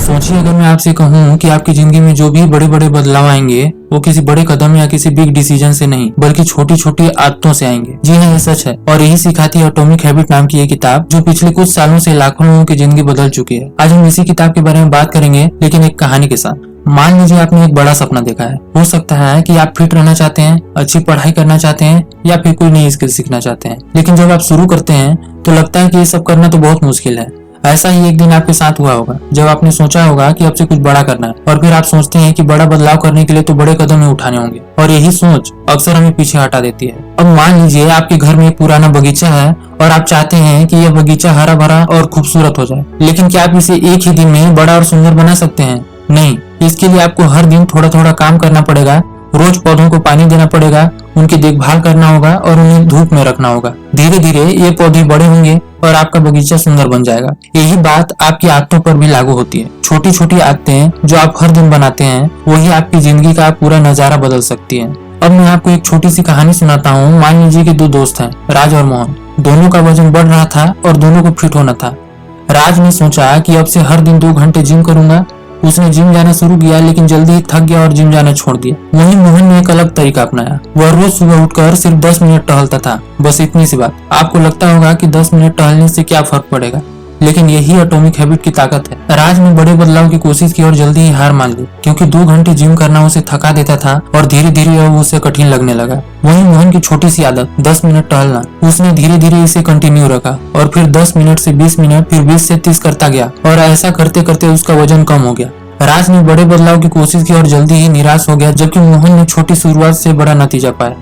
सोचिए अगर मैं आपसे कहूँ कि आपकी जिंदगी में जो भी बड़े बड़े बदलाव आएंगे वो किसी बड़े कदम या किसी बिग डिसीजन से नहीं बल्कि छोटी छोटी आदतों से आएंगे। जी हाँ, ये सच है और यही सिखाती है एटॉमिक हैबिट नाम की ये किताब, जो पिछले कुछ सालों से लाखों लोगों की जिंदगी बदल चुकी है। आज हम इसी किताब के बारे में बात करेंगे, लेकिन एक कहानी के साथ। मान लीजिए आपने एक बड़ा सपना देखा है। हो सकता है कि आप फिट रहना चाहते हैं, अच्छी पढ़ाई करना चाहते हैं या फिर कोई नई स्किल सीखना चाहते हैं। लेकिन जब आप शुरू करते हैं तो लगता है कि ये सब करना तो बहुत मुश्किल है। ऐसा ही एक दिन आपके साथ हुआ होगा जब आपने सोचा होगा कि अब से कुछ बड़ा करना है, और फिर आप सोचते हैं कि बड़ा बदलाव करने के लिए तो बड़े कदम ही उठाने होंगे, और यही सोच अक्सर हमें पीछे हटा देती है। अब मान लीजिए आपके घर में एक पुराना बगीचा है और आप चाहते हैं कि यह बगीचा हरा भरा और खूबसूरत हो जाए, लेकिन क्या आप इसे एक ही दिन में बड़ा और सुंदर बना सकते हैं? नहीं, इसके लिए आपको हर दिन थोड़ा थोड़ा काम करना पड़ेगा। रोज पौधों को पानी देना पड़ेगा, उनकी देखभाल करना होगा और उन्हें धूप में रखना होगा। धीरे धीरे ये पौधे बड़े होंगे और आपका बगीचा सुंदर बन जाएगा। यही बात आपकी आदतों पर भी लागू होती है। छोटी छोटी आदतें जो आप हर दिन बनाते हैं वही आपकी जिंदगी का पूरा नजारा बदल सकती है। अब मैं आपको एक छोटी सी कहानी सुनाता हूँ। मान लीजिए कि दो दोस्त हैं, राज और मोहन। दोनों का वजन बढ़ रहा था और दोनों को फिट होना था। राज ने सोचा कि अब से हर दिन 2 घंटे जिम करूंगा। उसने जिम जाना शुरू किया, लेकिन जल्दी ही थक गया और जिम जाना छोड़ दिया। वहीं मोहन ने एक अलग तरीका अपनाया। वह रोज सुबह उठकर सिर्फ 10 मिनट टहलता था। बस इतनी सी बात। आपको लगता होगा कि 10 मिनट टहलने से क्या फर्क पड़ेगा, लेकिन यही एटॉमिक हैबिट की ताकत है। राज ने बड़े बदलाव की कोशिश की और जल्दी ही हार मान ली, क्योंकि 2 घंटे जिम करना उसे थका देता था और धीरे धीरे वो उसे कठिन लगने लगा। वहीं मोहन की छोटी सी आदत 10 मिनट टहलना, उसने धीरे धीरे इसे कंटिन्यू रखा और फिर 10 मिनट से 20 मिनट, फिर 20 से 30 करता गया, और ऐसा करते करते उसका वजन कम हो गया। राज ने बड़े बदलाव की कोशिश की और जल्दी ही निराश हो गया, जबकि मोहन ने छोटी शुरुआत से बड़ा नतीजा पाया।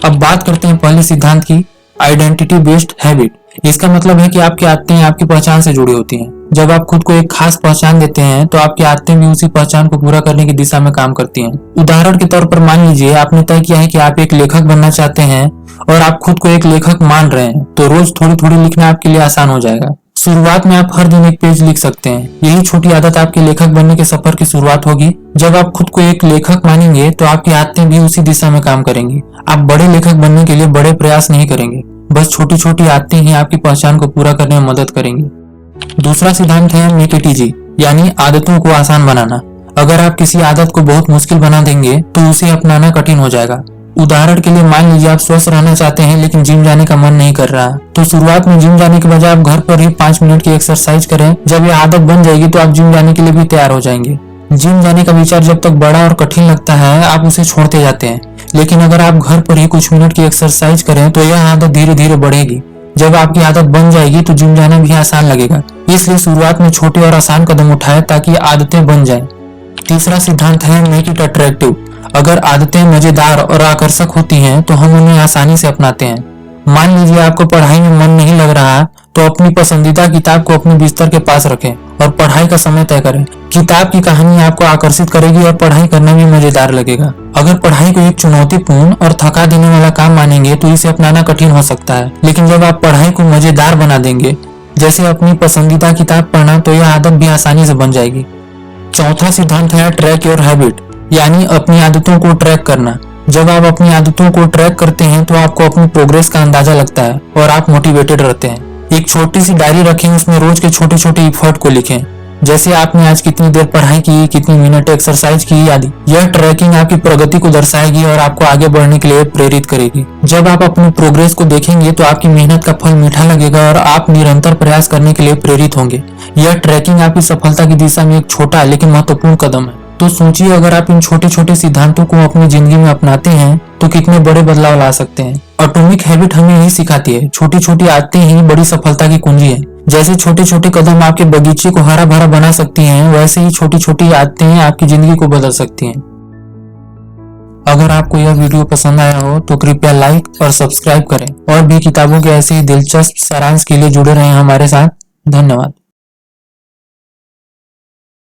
अब बात करते हैं पहले सिद्धांत की, आइडेंटिटी बेस्ड हैबिट। इसका मतलब है कि आपकी आदतें आपकी पहचान से जुड़ी होती हैं। जब आप खुद को एक खास पहचान देते हैं तो आपकी आदतें भी उसी पहचान को पूरा करने की दिशा में काम करती हैं। उदाहरण के तौर पर मान लीजिए आपने तय किया है कि आप एक लेखक बनना चाहते हैं और आप खुद को एक लेखक मान रहे हैं, तो रोज थोड़ी थोड़ी लिखना आपके लिए आसान हो जाएगा। शुरुआत में आप हर दिन एक पेज लिख सकते हैं। यही छोटी आदत आपके लेखक बनने के सफर की शुरुआत होगी। जब आप खुद को एक लेखक मानेंगे तो आपकी आदतें भी उसी दिशा में काम करेंगी। आप बड़े लेखक बनने के लिए बड़े प्रयास नहीं करेंगे, बस छोटी छोटी आदतें ही आपकी पहचान को पूरा करने में मदद करेंगी। दूसरा सिद्धांत है मेक इट इजी, यानी आदतों को आसान बनाना। अगर आप किसी आदत को बहुत मुश्किल बना देंगे तो उसे अपनाना कठिन हो जाएगा। उदाहरण के लिए मान लीजिए आप स्वस्थ रहना चाहते हैं लेकिन जिम जाने का मन नहीं कर रहा, तो शुरुआत में जिम जाने के बजाय आप घर पर ही 5 मिनट की एक्सरसाइज करें। जब ये आदत बन जाएगी तो आप जिम जाने के लिए भी तैयार हो जाएंगे। जिम जाने का विचार जब तक बड़ा और कठिन लगता है आप उसे छोड़ते जाते हैं, लेकिन अगर आप घर पर ही कुछ मिनट की एक्सरसाइज करें तो यह आदत धीरे धीरे बढ़ेगी। जब आपकी आदत बन जाएगी तो जिम जाना भी आसान लगेगा। इसलिए शुरुआत में छोटे और आसान कदम उठाएं ताकि आदतें बन जाएं। तीसरा सिद्धांत है मेक इट अट्रैक्टिव। अगर आदतें मजेदार और आकर्षक होती हैं तो हम उन्हें आसानी से अपनाते हैं। मान लीजिए आपको पढ़ाई में मन नहीं लग रहा, तो अपनी पसंदीदा किताब को अपने बिस्तर के पास रखें और पढ़ाई का समय तय करें। किताब की कहानी आपको आकर्षित करेगी और पढ़ाई करना भी मजेदार लगेगा। अगर पढ़ाई को एक चुनौतीपूर्ण और थका देने वाला काम मानेंगे तो इसे अपनाना कठिन हो सकता है, लेकिन जब आप पढ़ाई को मजेदार बना देंगे, जैसे अपनी पसंदीदा किताब पढ़ना, तो यह आदत भी आसानी से बन जाएगी। चौथा सिद्धांत है ट्रैक योर हैबिट, यानी अपनी आदतों को ट्रैक करना। जब आप अपनी आदतों को ट्रैक करते हैं तो आपको अपनी प्रोग्रेस का अंदाजा लगता है और आप मोटिवेटेड रहते हैं। एक छोटी सी डायरी रखें, उसमें रोज के छोटे छोटे एफर्ट को लिखें, जैसे आपने आज कितनी देर पढ़ाई की, कितनी मिनट एक्सरसाइज की आदि। यह ट्रैकिंग आपकी प्रगति को दर्शाएगी और आपको आगे बढ़ने के लिए प्रेरित करेगी। जब आप अपनी प्रोग्रेस को देखेंगे तो आपकी मेहनत का फल मीठा लगेगा और आप निरंतर प्रयास करने के लिए प्रेरित होंगे। यह ट्रैकिंग आपकी सफलता की दिशा में एक छोटा लेकिन महत्वपूर्ण कदम है। तो सोचिए, अगर आप इन छोटे छोटे सिद्धांतों को अपनी जिंदगी में अपनाते हैं तो कितने बड़े बदलाव ला सकते हैं। एटॉमिक हैबिट हमें यही सिखाती है, छोटी छोटी आदतें ही बड़ी सफलता की कुंजी है। जैसे छोटे छोटे कदम आपके बगीचे को हरा भरा बना सकती हैं, वैसे ही छोटी छोटी आदतें आपकी जिंदगी को बदल सकती हैं। अगर आपको यह वीडियो पसंद आया हो तो कृपया लाइक और सब्सक्राइब करें, और भी किताबों के ऐसे ही दिलचस्प सारांश के लिए जुड़े रहें हमारे साथ। धन्यवाद।